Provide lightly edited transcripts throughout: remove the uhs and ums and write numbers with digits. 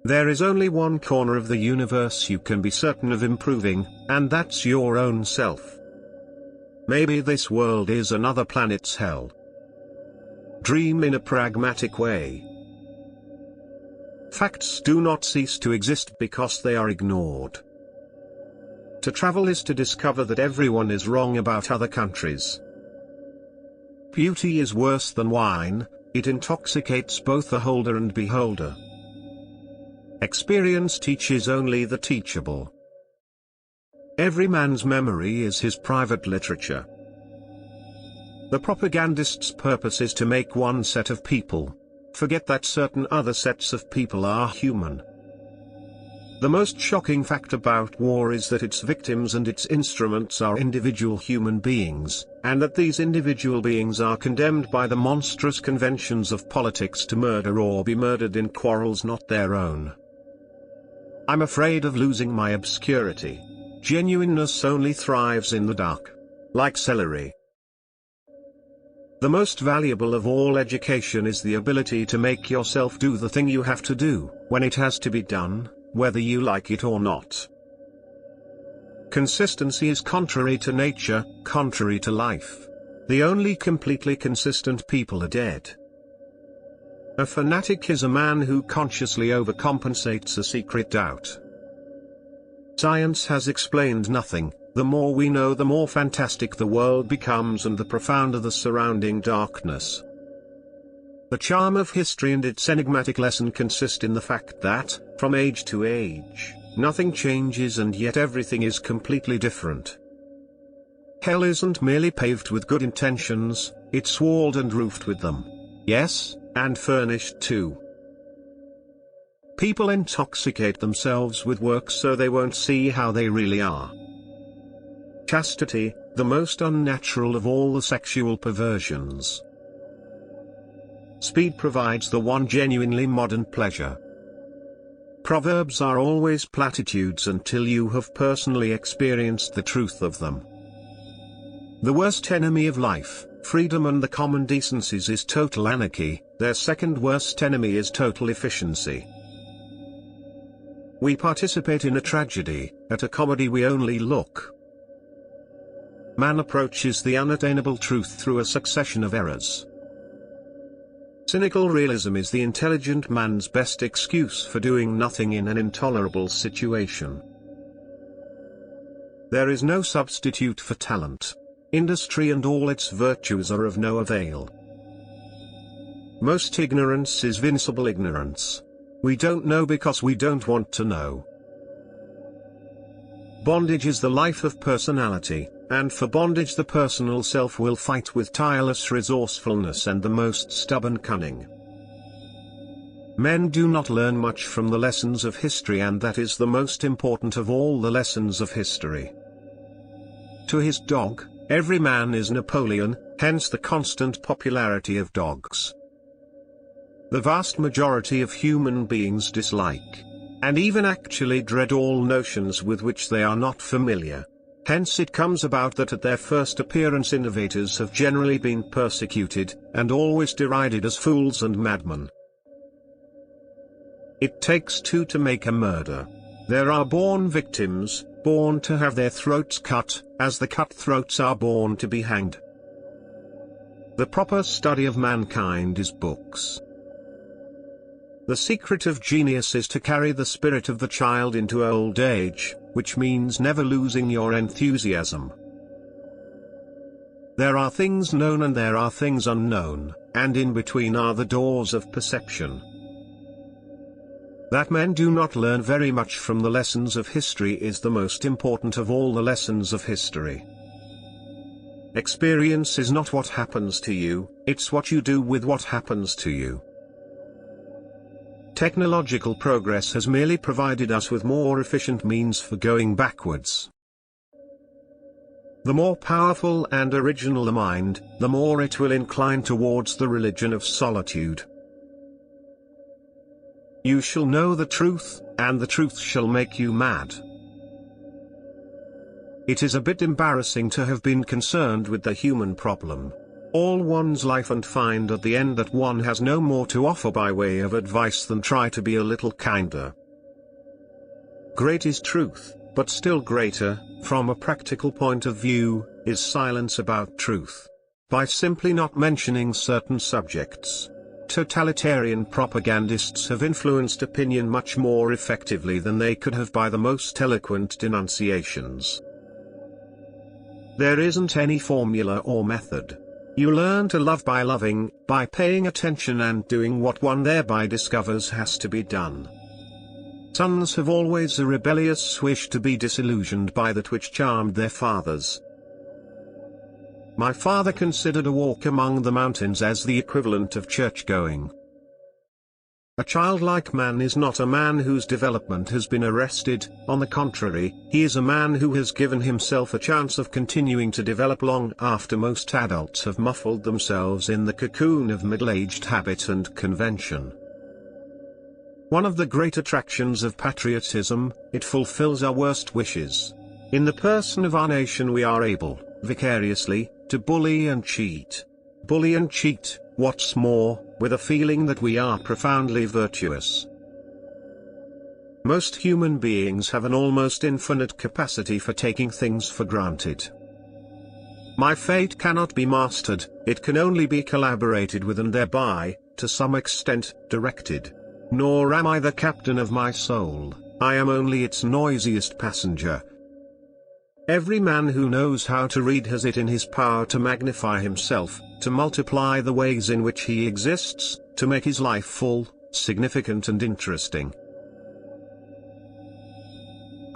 There is only one corner of the universe you can be certain of improving, and that's your own self. Maybe this world is another planet's hell. Dream in a pragmatic way. Facts do not cease to exist because they are ignored. To travel is to discover that everyone is wrong about other countries. Beauty is worse than wine, it intoxicates both the holder and beholder. Experience teaches only the teachable. Every man's memory is his private literature. The propagandist's purpose is to make one set of people forget that certain other sets of people are human. The most shocking fact about war is that its victims and its instruments are individual human beings, and that these individual beings are condemned by the monstrous conventions of politics to murder or be murdered in quarrels not their own. I'm afraid of losing my obscurity. Genuineness only thrives in the dark. Like celery. The most valuable of all education is the ability to make yourself do the thing you have to do, when it has to be done, whether you like it or not. Consistency is contrary to nature, contrary to life. The only completely consistent people are dead. A fanatic is a man who consciously overcompensates a secret doubt. Science has explained nothing. The more we know, the more fantastic the world becomes and the profounder the surrounding darkness. The charm of history and its enigmatic lesson consist in the fact that, from age to age, nothing changes and yet everything is completely different. Hell isn't merely paved with good intentions, it's walled and roofed with them. Yes, and furnished too. People intoxicate themselves with work so they won't see how they really are. Chastity, the most unnatural of all the sexual perversions. Speed provides the one genuinely modern pleasure. Proverbs are always platitudes until you have personally experienced the truth of them. The worst enemy of life, freedom and the common decencies is total anarchy, their second worst enemy is total efficiency. We participate in a tragedy, at a comedy we only look. Man approaches the unattainable truth through a succession of errors. Cynical realism is the intelligent man's best excuse for doing nothing in an intolerable situation. There is no substitute for talent. Industry and all its virtues are of no avail. Most ignorance is vincible ignorance. We don't know because we don't want to know. Bondage is the life of personality, and for bondage the personal self will fight with tireless resourcefulness and the most stubborn cunning. Men do not learn much from the lessons of history, and that is the most important of all the lessons of history. To his dog, every man is Napoleon, hence the constant popularity of dogs. The vast majority of human beings dislike, and even actually dread all notions with which they are not familiar. Hence it comes about that at their first appearance innovators have generally been persecuted, and always derided as fools and madmen. It takes two to make a murder. There are born victims, born to have their throats cut, as the cutthroats are born to be hanged. The proper study of mankind is books. The secret of genius is to carry the spirit of the child into old age, which means never losing your enthusiasm. There are things known and there are things unknown, and in between are the doors of perception. That men do not learn very much from the lessons of history is the most important of all the lessons of history. Experience is not what happens to you, it's what you do with what happens to you. Technological progress has merely provided us with more efficient means for going backwards. The more powerful and original the mind, the more it will incline towards the religion of solitude. You shall know the truth, and the truth shall make you mad. It is a bit embarrassing to have been concerned with the human problem. all one's life and find at the end that one has no more to offer by way of advice than try to be a little kinder. Great is truth, but still greater, from a practical point of view, is silence about truth. By simply not mentioning certain subjects, totalitarian propagandists have influenced opinion much more effectively than they could have by the most eloquent denunciations. There isn't any formula or method. You learn to love by loving, by paying attention and doing what one thereby discovers has to be done. Sons have always a rebellious wish to be disillusioned by that which charmed their fathers. My father considered a walk among the mountains as the equivalent of church-going. A childlike man is not a man whose development has been arrested, on the contrary, he is a man who has given himself a chance of continuing to develop long after most adults have muffled themselves in the cocoon of middle-aged habit and convention. One of the great attractions of patriotism, it fulfills our worst wishes. In the person of our nation we are able, vicariously, to bully and cheat. Bully and cheat, what's more, with a feeling that we are profoundly virtuous. Most human beings have an almost infinite capacity for taking things for granted. My fate cannot be mastered, it can only be collaborated with and thereby, to some extent, directed. Nor am I the captain of my soul, I am only its noisiest passenger. Every man who knows how to read has it in his power to magnify himself, to multiply the ways in which he exists, to make his life full, significant and interesting.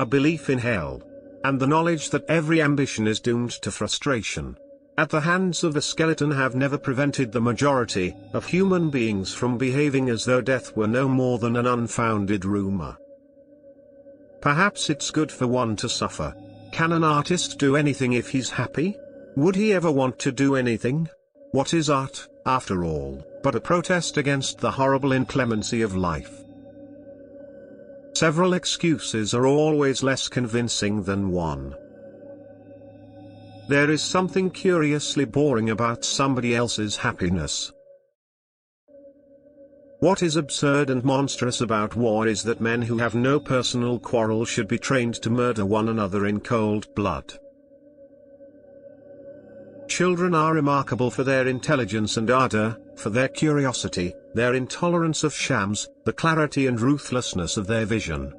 A belief in hell, and the knowledge that every ambition is doomed to frustration, at the hands of the skeleton have never prevented the majority of human beings from behaving as though death were no more than an unfounded rumor. Perhaps it's good for one to suffer. Can an artist do anything if he's happy? Would he ever want to do anything? What is art, after all, but a protest against the horrible inclemency of life? Several excuses are always less convincing than one. There is something curiously boring about somebody else's happiness. What is absurd and monstrous about war is that men who have no personal quarrel should be trained to murder one another in cold blood. Children are remarkable for their intelligence and ardor, for their curiosity, their intolerance of shams, the clarity and ruthlessness of their vision.